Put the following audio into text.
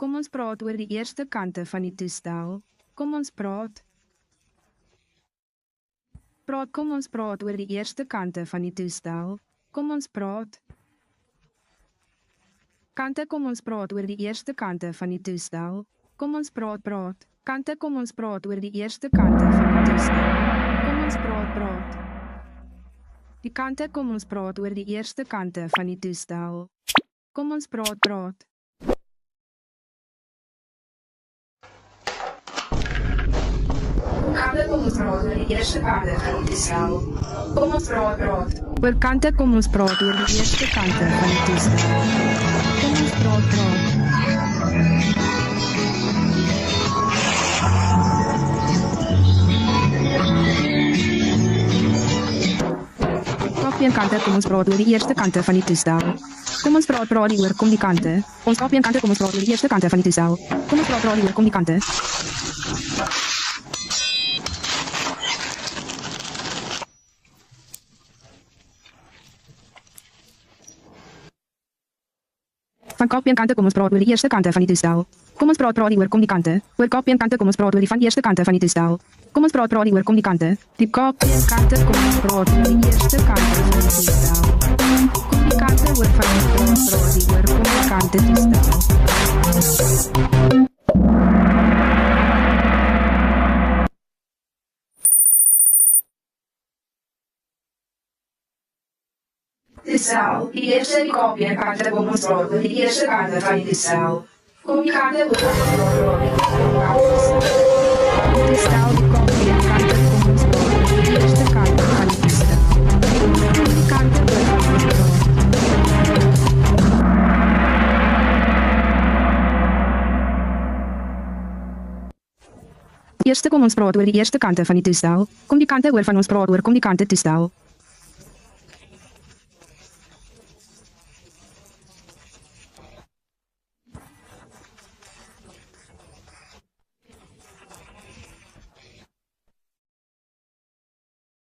Kom ons praat oor die eerste kante van die toestel. Kom ons praat. Kom ons praat oor die eerste kante van die toestel. Kom ons praat. Kom ons praat oor die eerste kante van die toestel. Kom ons praat. Kom ons praat oor die eerste kante van die toestel. Kom ons praat. Die kante kom ons praat oor die eerste kante van die toestel. Kom ons praat. Kom ons praat oor die eerste kante van die toestel. Kom ons praat. Oor kante kom ons praat oor die eerste kante van die toestel. Kom ons praat. Kante kom ons praat oor die eerste kante van die toestel. Kom ons praat oor kom die kante. Ons kante kom ons praat oor die eerste kante van die toestel. Kom ons praat oor kom die kante. Van kante kom ons praat oor die eerste kante van die toestel. Kom ons praat oor kom die kante. Oor kante kom ons praat oor die van eerste kante van die toestel. Kom ons praat oor kom die kante. Die kante kom ons praat oor die eerste kante van die toestel. Kom die kante oor van ons praat oor kom die kante toestel. Toestel, die eerste kante kom ons praat oor die eerste kante van die toestel. Kom die kante oor van ons praat oor die toestel, die kante kom ons praat oor die eerste kante van die toestel. Kom die kante oor van ons praat. Eerste kom ons praat oor die eerste kante van die toestel. Kom die kante oor van ons praat oor kom die kante toestel.